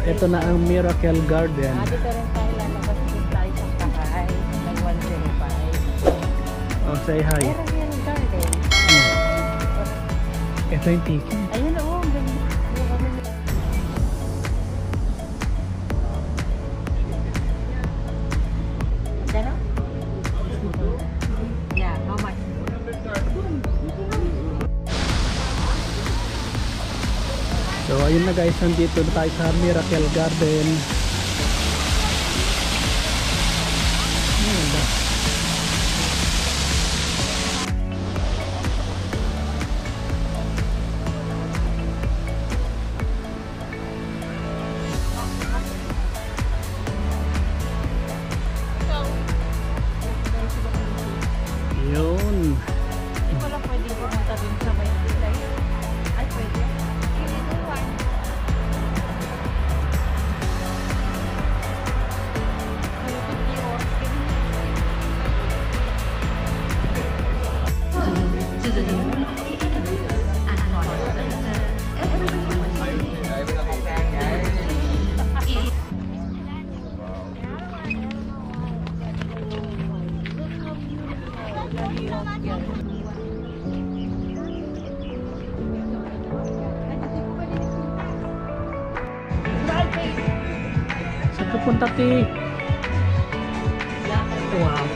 Ito na ang Miracle Garden. Dito rin tayo lalabas din tayo sa Tahay ng 105. Oh, say hi. Miracle Garden. Ito yung tiki. Ayun o, ang ganda. Gano? Yeah, how much? So ayun na guys, nandito na tayo sa Miracle Garden. Ganda. Yun. Hindi ko lang pwede pumunta dun sa may tilay. Ay, pwede. Saan ka punta, Ti? Wow.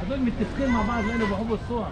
هذول متفقين مع بعض لانه بحبوا الصور.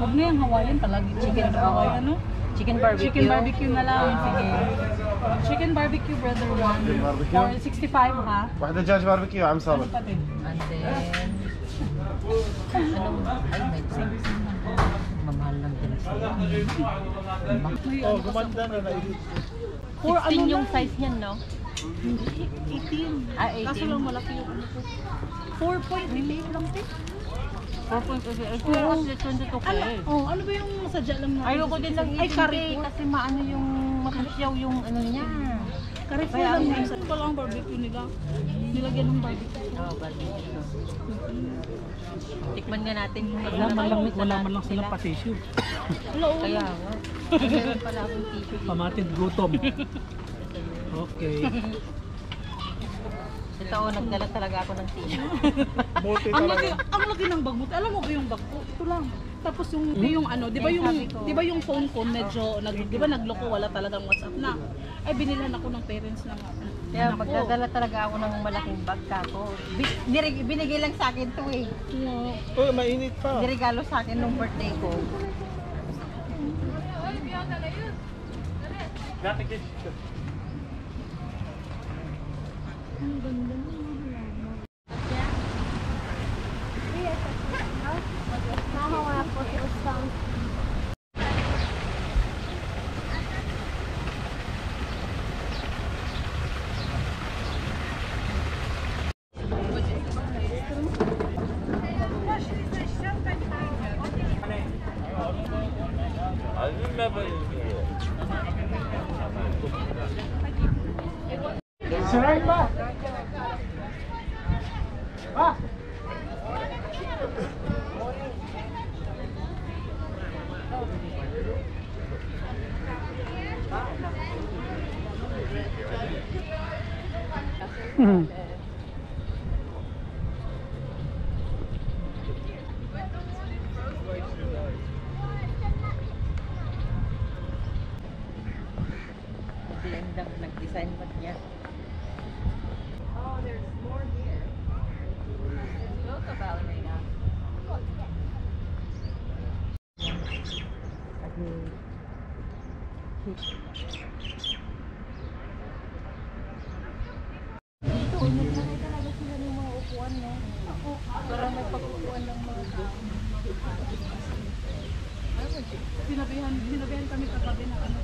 Huwag na yung Hawaiian palagi. Chicken Hawaiian, ano? Chicken barbecue. Chicken barbecue na lang. Sige. Chicken barbecue, brother, 1 for 65 ha? واحدة دجاج باربيكيو عم صابر. And then, anong, ay, may drinks. Mamahal lang din sila. Oh, gumanda na naisip. 16 yung size niyan, no? 18. Ah, 18. Kaso lang malaki yung ano ko. 4.8 lang din. 4.8. Pero kasi 22 Ano, eh. ano ba yung sadya lang na? Ayoko din ng Ay, 18 curry po. kasi maano yung mapasyaw yung ano niya. Curry po lang yun. Saan pala ang barbecue nila? Nilagyan ng barbecue. Oo, barbecue. Tikman nga natin kung Wala man lang silang pa-tissue. Kaya nga. Meron pala akong tissue. Pamatid gutom. Okay. Ito, nagdala talaga ako ng tissue. Multi Ang talaga. laki ng bag mo. Alam mo ba yung bag ko? Ito lang. Tapos yung ano, 'di ba yung phone ko medyo 'di ba nagloko, wala talagang WhatsApp na. Ay binilhan ako ng parents ng Kaya magdadala talaga ako ng malaking bag kako. Binigay lang sa akin to eh. Oh, mainit pa. Niregalo sa akin nung birthday ko. Ang ganda. Sirain ba? Ba? Nag-design mo niya. Oh, there's more here. Look a ballerina. Dito, nagsanay talaga sila ng mga upuan, no? Para may pag-upuan ng mga tao. Sinabihan kami katabi na ano.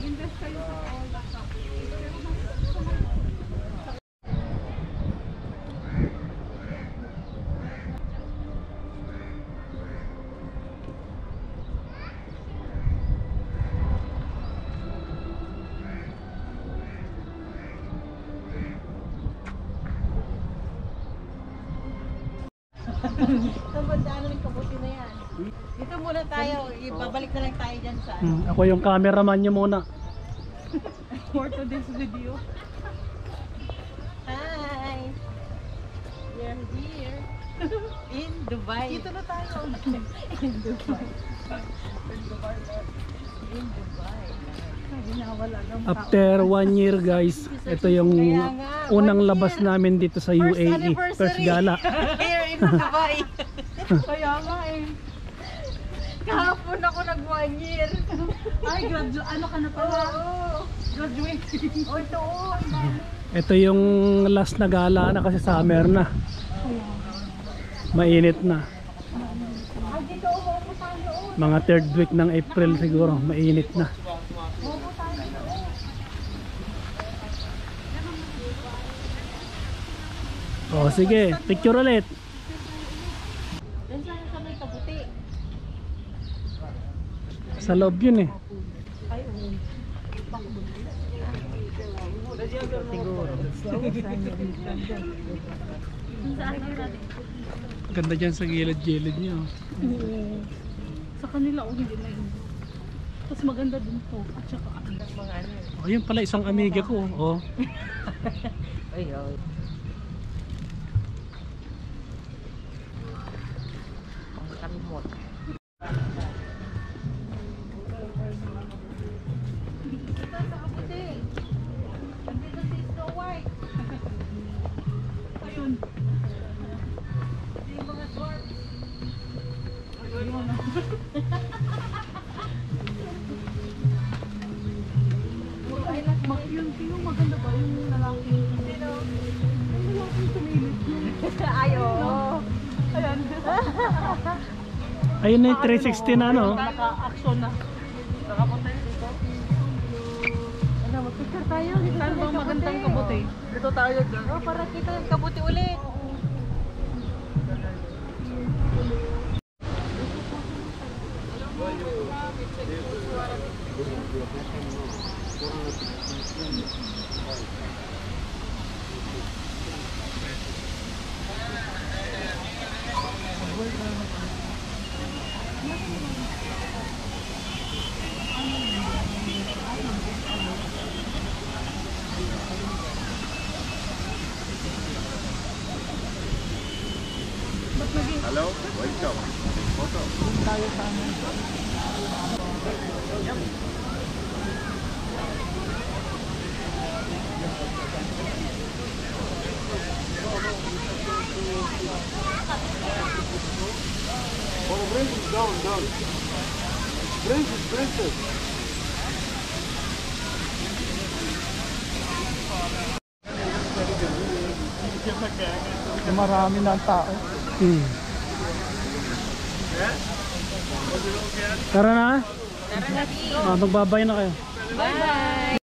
Invest kayo sa all that stuff. Nabandaan ng kabuti na yan. Dito muna tayo, ibabalik na lang tayo dyan sa Ako yung cameraman nyo muna. For today's video. Hi! We're here in Dubai. Dito na tayo. In Dubai. In Dubai. After 1 year guys, ito yung unang labas namin dito sa UAE. First gala. Here in Dubai. Kaya nga eh. Kahapon ako nag 1 year. Ay, ano ka na pala? Graduating. O ito o. Ito yung last na gala na kasi summer na. Mainit na. Dito o, maupo tayo o. Mga third week ng April siguro, mainit na. Oh, sige, picture ulit. Diyan sana sa may kabuti. Sa loob yun eh. Ganda dyan sa gilid-gilid nyo. Sa kanila o hindi na yun. Tapos maganda din to. At saka Mga ano. Oh, yun pala isang amiga ko. Oh. Ay, oh. Pangkamot. Dito sa kabuti. Dito si Snow White. ayun. Yung mga dwarfs. Yung maganda ba yung lalaki? Sino? Yung lalaki tumilip yun. Ay, oo. Ayan. Ayun na yung 360 na no. Naka-action na. Nakapunta dito. Ano, mag-picture tayo. Dito Saan ba sa magandang kabuti? kabuti? Dito tayo dyan. Oh, para kita yung kabuti ulit. Hello? Welcome. Photo. Oh, the princess, down, down. Princess, princess. Marami na ang tao. Tara na. Tara na, Magbabay na kayo. bye!